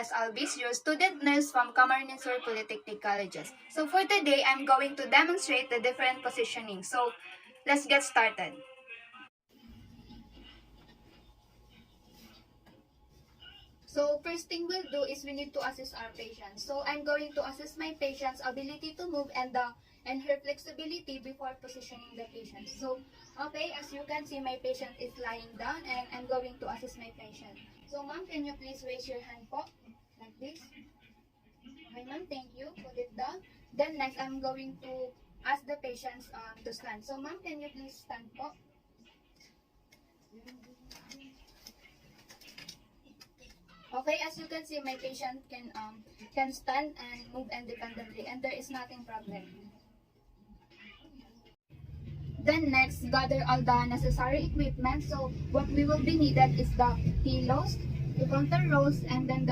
S. Alvis, your student nurse from Camarines Sur Polytechnic Colleges. So for today, I'm going to demonstrate the different positioning. So let's get started. So first thing we'll do is we need to assess our patient. So I'm going to assess my patient's ability to move and her flexibility before positioning the patient. So okay, as you can see, my patient is lying down and I'm going to assess my patient. So ma'am, can you please raise your hand po? Like this. Okay ma'am, thank you. Put it down. Then next, I'm going to ask the patients to stand. So ma'am, can you please stand po? Okay, as you can see, my patient can stand and move independently, and there is nothing problem. Then next, gather all the necessary equipment. So what we will be needed is the pillows, the counter rolls, and then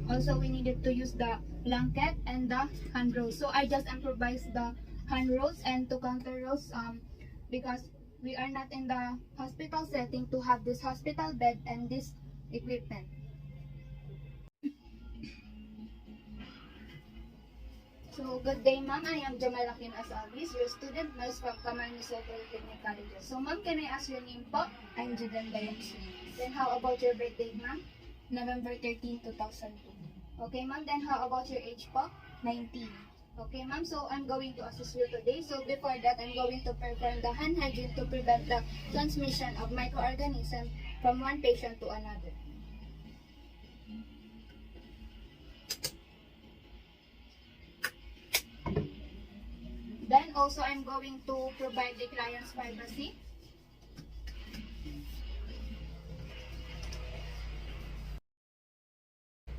also we needed to use the blanket and the hand rolls. So I just improvised the hand rolls and two counter rolls because we are not in the hospital setting to have this hospital bed and this equipment. So, good day, ma'am. I am Jamala Kim Asalis, your student nurse from Camarines Sur Polytechnic Colleges. So, ma'am, can I ask your name po? I'm Judan Bayansi. Then, how about your birthday, ma'am? November 13, 2002. Okay, ma'am. Then, how about your age po? 19. Okay, ma'am. So, I'm going to assist you today. So, before that, I'm going to perform the hand hygiene to prevent the transmission of microorganisms from one patient to another. Then also I'm going to provide the client's privacy.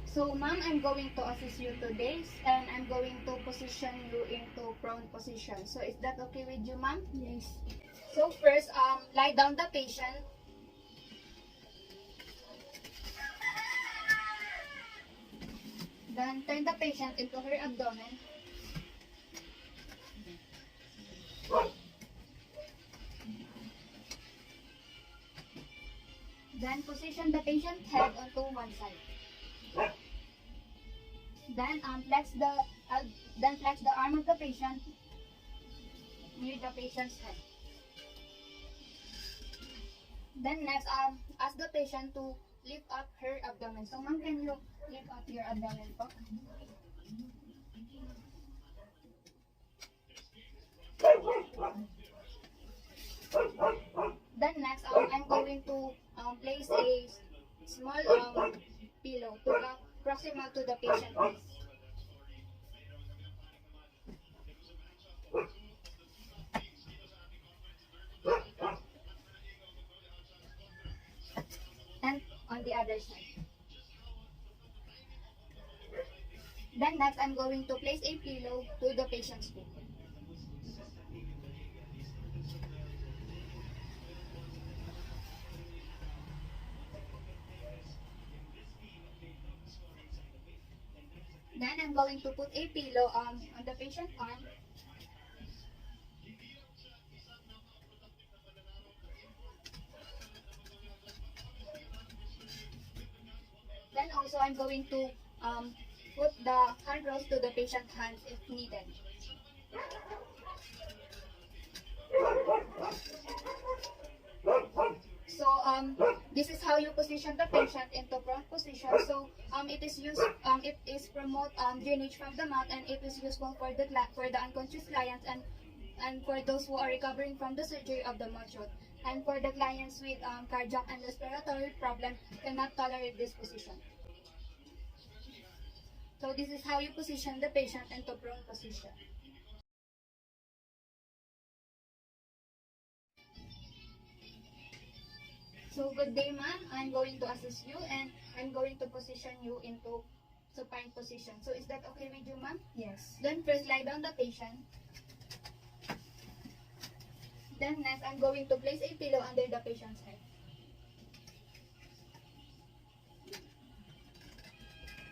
So ma'am, I'm going to assist you today and I'm going to position you into prone position. So is that okay with you, ma'am? Yes. So first, lie down the patient. Then turn the patient into her abdomen. Then position the patient's head onto one side. Then flex the arm of the patient near the patient's head. Then next, ask the patient to lift up her abdomen. So ma'am, can you lift up your abdomen po? Then next, I'm going to place a small pillow to the proximal to the patient face. And on the other side. Then next, I'm going to place a pillow to the patient's feet. Then I'm going to put a pillow on the patient's arm. Then also I'm going to put the hand rolls to the patient's hands if needed. So this is how you position the patient into prone position. So it is promote drainage from the mouth, and it is useful for the unconscious clients and for those who are recovering from the surgery of the mouth shot. And for the clients with cardiac and respiratory problem cannot tolerate this position. So this is how you position the patient into prone position. So good day, ma'am. I'm going to assist you and I'm going to position you into supine position. So is that okay with you, ma'am? Yes. Then first lie down the patient. Then next, I'm going to place a pillow under the patient's head.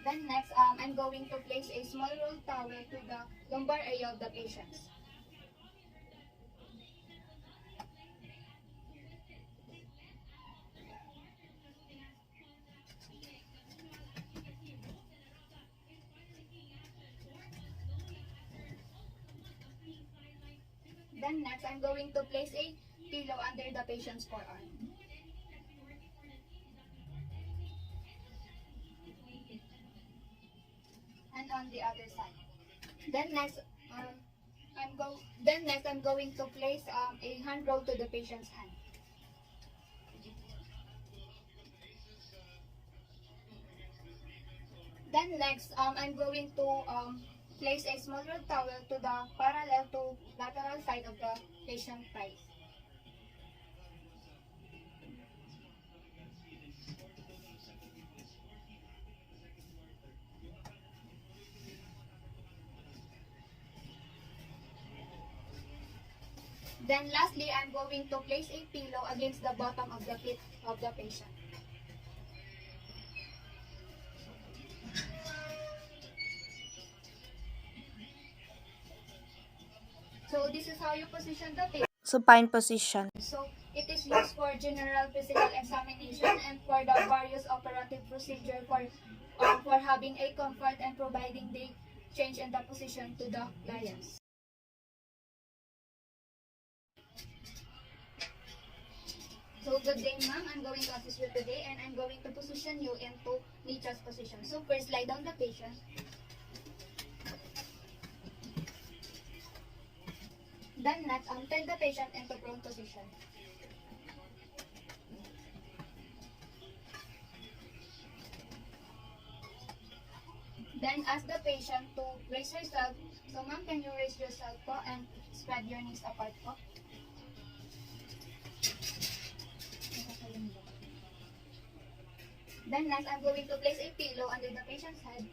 Then next, I'm going to place a small roll towel to the lumbar area of the patient. Then next, I'm going to place a pillow under the patient's forearm. And on the other side. Then next, I'm going to place a hand roll to the patient's hand. Then next, I'm going to place a small rolled towel to the parallel to lateral side of the patient thighs. Then lastly, I'm going to place a pillow against the bottom of the feet of the patient. So this is how you position the patient. Supine position. So it is used for general physical examination and for the various operative procedure for having a comfort and providing the change in the position to the clients. So good day, ma'am. I'm going to assist you today and I'm going to position you into Nicha's position. So first, lie down the patient. Then next, turn the patient into prone position. Then ask the patient to raise herself. So ma'am, can you raise yourself po and spread your knees apart po? Then next, I'm going to place a pillow under the patient's head.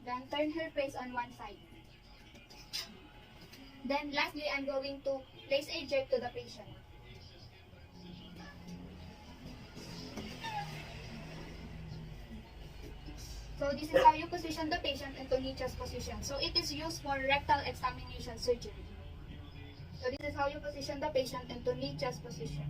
Then turn her face on one side. Then lastly, I'm going to place a jerk to the patient. So this is how you position the patient into Nicha's position. So it is used for rectal examination surgery. So this is how you position the patient into Nicha's position.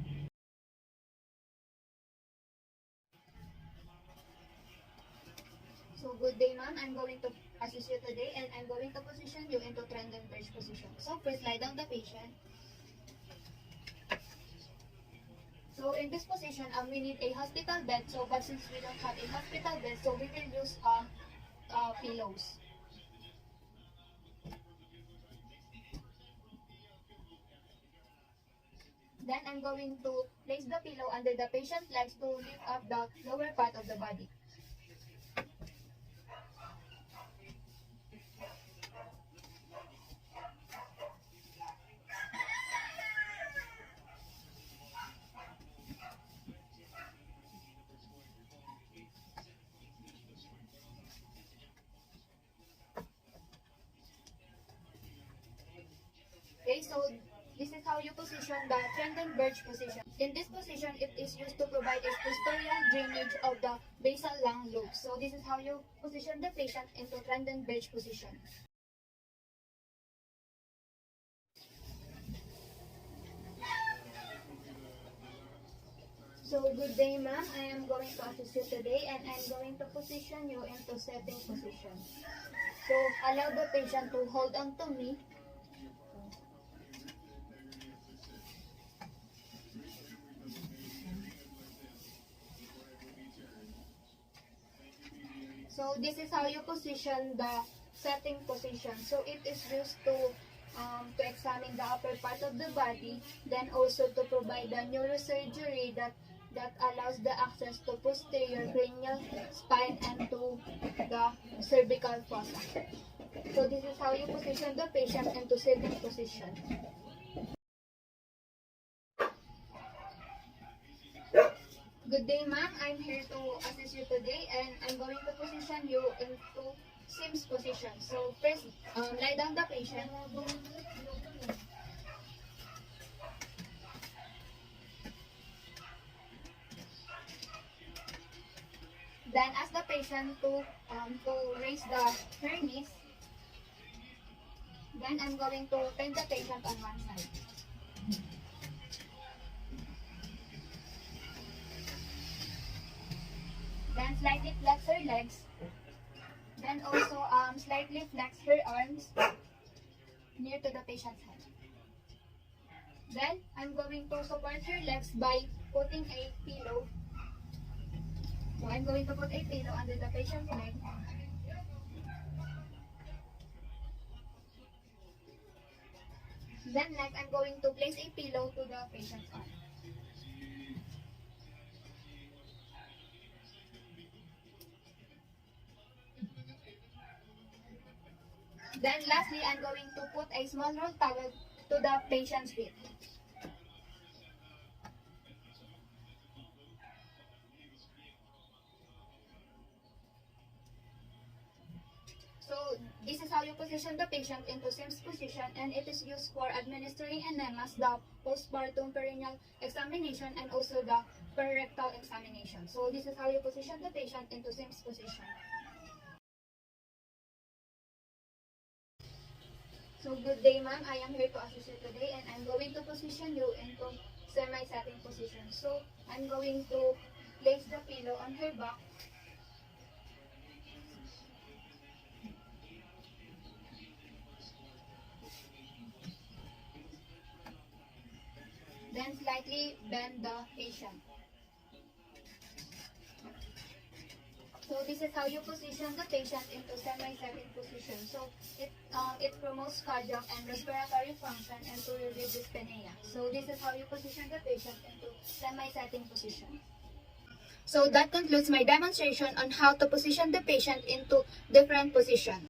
So good day, ma'am. I'm going to assist you today and I'm going to position you into Trendelenburg position. So first, lie down the patient. So in this position, we need a hospital bed. So but since we don't have a hospital bed, so we will use pillows. Then I'm going to place the pillow under the patient's legs to lift up the lower part of the body. Okay, so this is how you position the Trendelenburg position. In this position, it is used to provide a posterior drainage of the basal lung lobe. So this is how you position the patient into Trendelenburg position. So good day, ma'am. I am going to assist you today and I'm going to position you into setting position. So allow the patient to hold on to me. So this is how you position the setting position. So it is used to examine the upper part of the body, then also to provide the neurosurgery that allows the access to posterior cranial spine and to the cervical fossa. So this is how you position the patient into sitting position. Good day, ma'am. I'm here to assist you today and I'm going to position you into Sims position. So first, lie down the patient. Then ask the patient to raise her knees. Then I'm going to turn the patient on one side. Then slightly flex her legs. Then also slightly flex her arms. near to the patient's head. Then, I'm going to support her legs by putting a pillow. So, I'm going to put a pillow under the patient's leg. Then next, I'm going to place a pillow to the patient's arm. Then lastly, I'm going to put a small roll towel to the patient's feet. So this is how you position the patient into Sims position, and it is used for administering enemas, the postpartum perineal examination, and also the perirectal examination. So this is how you position the patient into Sims position. So good day, ma'am. I am here to assist you today, and I'm going to position you into semi-setting position. So I'm going to place the pillow on her back. Then slightly bend the patient. So this is how you position the patient into semi-setting position. So it promotes cardiac and respiratory function and to relieve dyspnea. So this is how you position the patient into semi-setting position. So that concludes my demonstration on how to position the patient into different positions.